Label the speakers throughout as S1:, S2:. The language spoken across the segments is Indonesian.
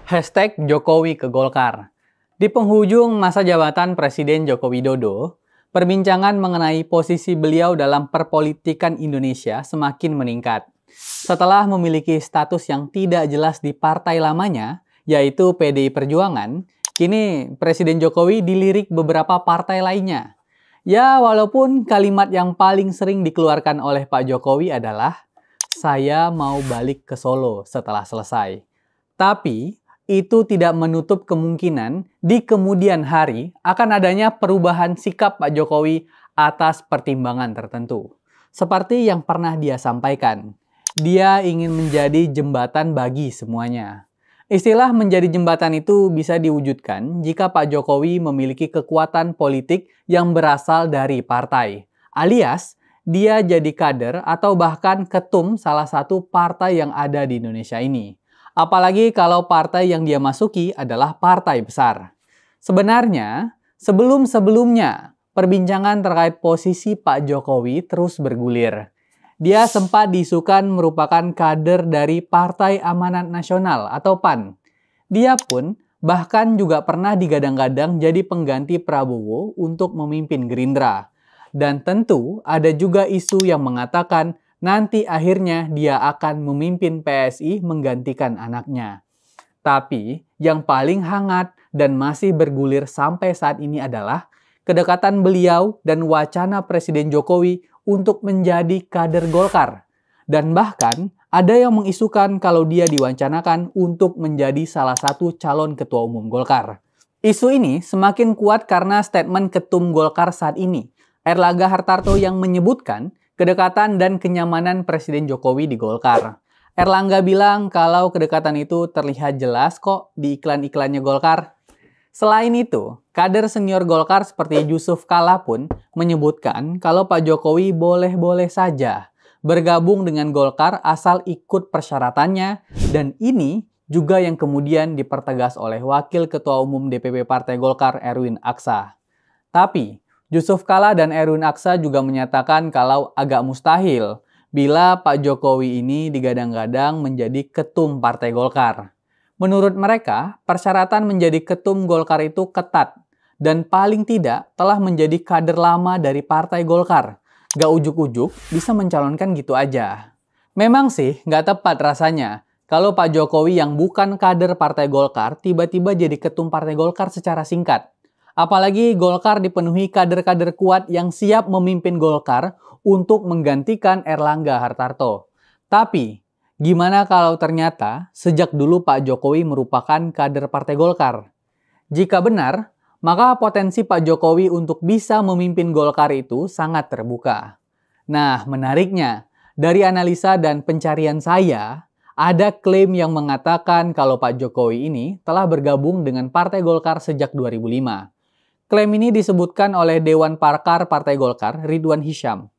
S1: Hashtag Jokowi ke Golkar. Di penghujung masa jabatan Presiden Joko Widodo, perbincangan mengenai posisi beliau dalam perpolitikan Indonesia semakin meningkat. Setelah memiliki status yang tidak jelas di partai lamanya, yaitu PDI Perjuangan, kini Presiden Jokowi dilirik beberapa partai lainnya. Ya, walaupun kalimat yang paling sering dikeluarkan oleh Pak Jokowi adalah, "Saya mau balik ke Solo setelah selesai." Tapi, itu tidak menutup kemungkinan di kemudian hari akan adanya perubahan sikap Pak Jokowi atas pertimbangan tertentu. Seperti yang pernah dia sampaikan, dia ingin menjadi jembatan bagi semuanya. Istilah menjadi jembatan itu bisa diwujudkan jika Pak Jokowi memiliki kekuatan politik yang berasal dari partai, alias dia jadi kader atau bahkan ketum salah satu partai yang ada di Indonesia ini. Apalagi kalau partai yang dia masuki adalah partai besar. Sebenarnya, sebelum-sebelumnya, perbincangan terkait posisi Pak Jokowi terus bergulir. Dia sempat diisukan merupakan kader dari Partai Amanat Nasional atau PAN. Dia pun bahkan juga pernah digadang-gadang jadi pengganti Prabowo untuk memimpin Gerindra. Dan tentu ada juga isu yang mengatakan nanti akhirnya dia akan memimpin PSI menggantikan anaknya. Tapi yang paling hangat dan masih bergulir sampai saat ini adalah kedekatan beliau dan wacana Presiden Jokowi untuk menjadi kader Golkar. Dan bahkan ada yang mengisukan kalau dia diwacanakan untuk menjadi salah satu calon ketua umum Golkar. Isu ini semakin kuat karena statement ketum Golkar saat ini, Erlangga Hartarto, yang menyebutkan kedekatan dan kenyamanan Presiden Jokowi di Golkar. Erlangga bilang kalau kedekatan itu terlihat jelas kok di iklan-iklannya Golkar. Selain itu, kader senior Golkar seperti Yusuf Kalla pun menyebutkan kalau Pak Jokowi boleh-boleh saja bergabung dengan Golkar asal ikut persyaratannya, dan ini juga yang kemudian dipertegas oleh Wakil Ketua Umum DPP Partai Golkar Erwin Aksa. Tapi, Yusuf Kalla dan Erwin Aksa juga menyatakan kalau agak mustahil bila Pak Jokowi ini digadang-gadang menjadi ketum Partai Golkar. Menurut mereka, persyaratan menjadi ketum Golkar itu ketat dan paling tidak telah menjadi kader lama dari Partai Golkar. Gak ujuk-ujuk bisa mencalonkan gitu aja. Memang sih gak tepat rasanya kalau Pak Jokowi yang bukan kader Partai Golkar tiba-tiba jadi ketum Partai Golkar secara singkat. Apalagi Golkar dipenuhi kader-kader kuat yang siap memimpin Golkar untuk menggantikan Erlangga Hartarto. Tapi, gimana kalau ternyata sejak dulu Pak Jokowi merupakan kader Partai Golkar? Jika benar, maka potensi Pak Jokowi untuk bisa memimpin Golkar itu sangat terbuka. Nah, menariknya, dari analisa dan pencarian saya, ada klaim yang mengatakan kalau Pak Jokowi ini telah bergabung dengan Partai Golkar sejak 2005. Klaim ini disebutkan oleh Dewan Pakar Partai Golkar, Ridwan Hisyam.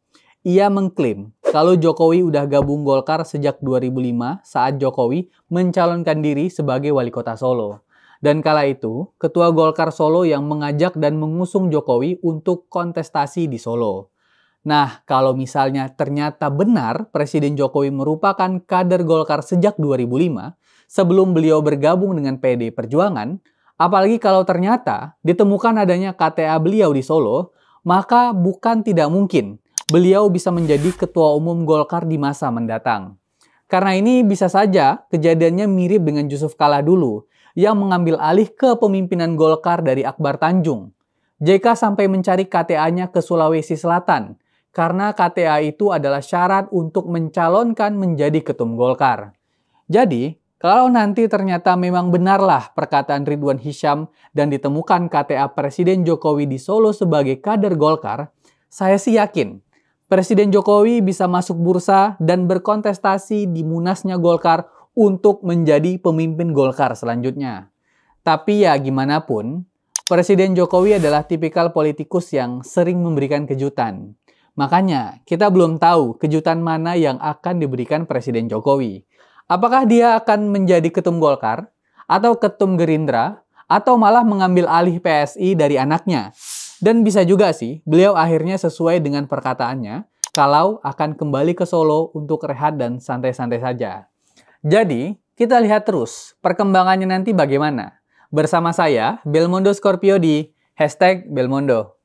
S1: Ia mengklaim kalau Jokowi udah gabung Golkar sejak 2005 saat Jokowi mencalonkan diri sebagai wali kota Solo. Dan kala itu, Ketua Golkar Solo yang mengajak dan mengusung Jokowi untuk kontestasi di Solo. Nah, kalau misalnya ternyata benar Presiden Jokowi merupakan kader Golkar sejak 2005, sebelum beliau bergabung dengan PDI Perjuangan, apalagi kalau ternyata ditemukan adanya KTA beliau di Solo, maka bukan tidak mungkin beliau bisa menjadi ketua umum Golkar di masa mendatang. Karena ini bisa saja kejadiannya mirip dengan Yusuf Kalla dulu, yang mengambil alih kepemimpinan Golkar dari Akbar Tanjung. JK sampai mencari KTA-nya ke Sulawesi Selatan, karena KTA itu adalah syarat untuk mencalonkan menjadi ketum Golkar. Jadi, kalau nanti ternyata memang benarlah perkataan Ridwan Hisyam dan ditemukan KTA Presiden Jokowi di Solo sebagai kader Golkar, saya sih yakin Presiden Jokowi bisa masuk bursa dan berkontestasi di Munasnya Golkar untuk menjadi pemimpin Golkar selanjutnya. Tapi ya gimana pun, Presiden Jokowi adalah tipikal politikus yang sering memberikan kejutan. Makanya kita belum tahu kejutan mana yang akan diberikan Presiden Jokowi. Apakah dia akan menjadi ketum Golkar, atau ketum Gerindra, atau malah mengambil alih PSI dari anaknya? Dan bisa juga sih, beliau akhirnya sesuai dengan perkataannya, kalau akan kembali ke Solo untuk rehat dan santai-santai saja. Jadi, Kita lihat terus perkembangannya nanti bagaimana. Bersama saya, Belmondo Scorpio di #Belmondo.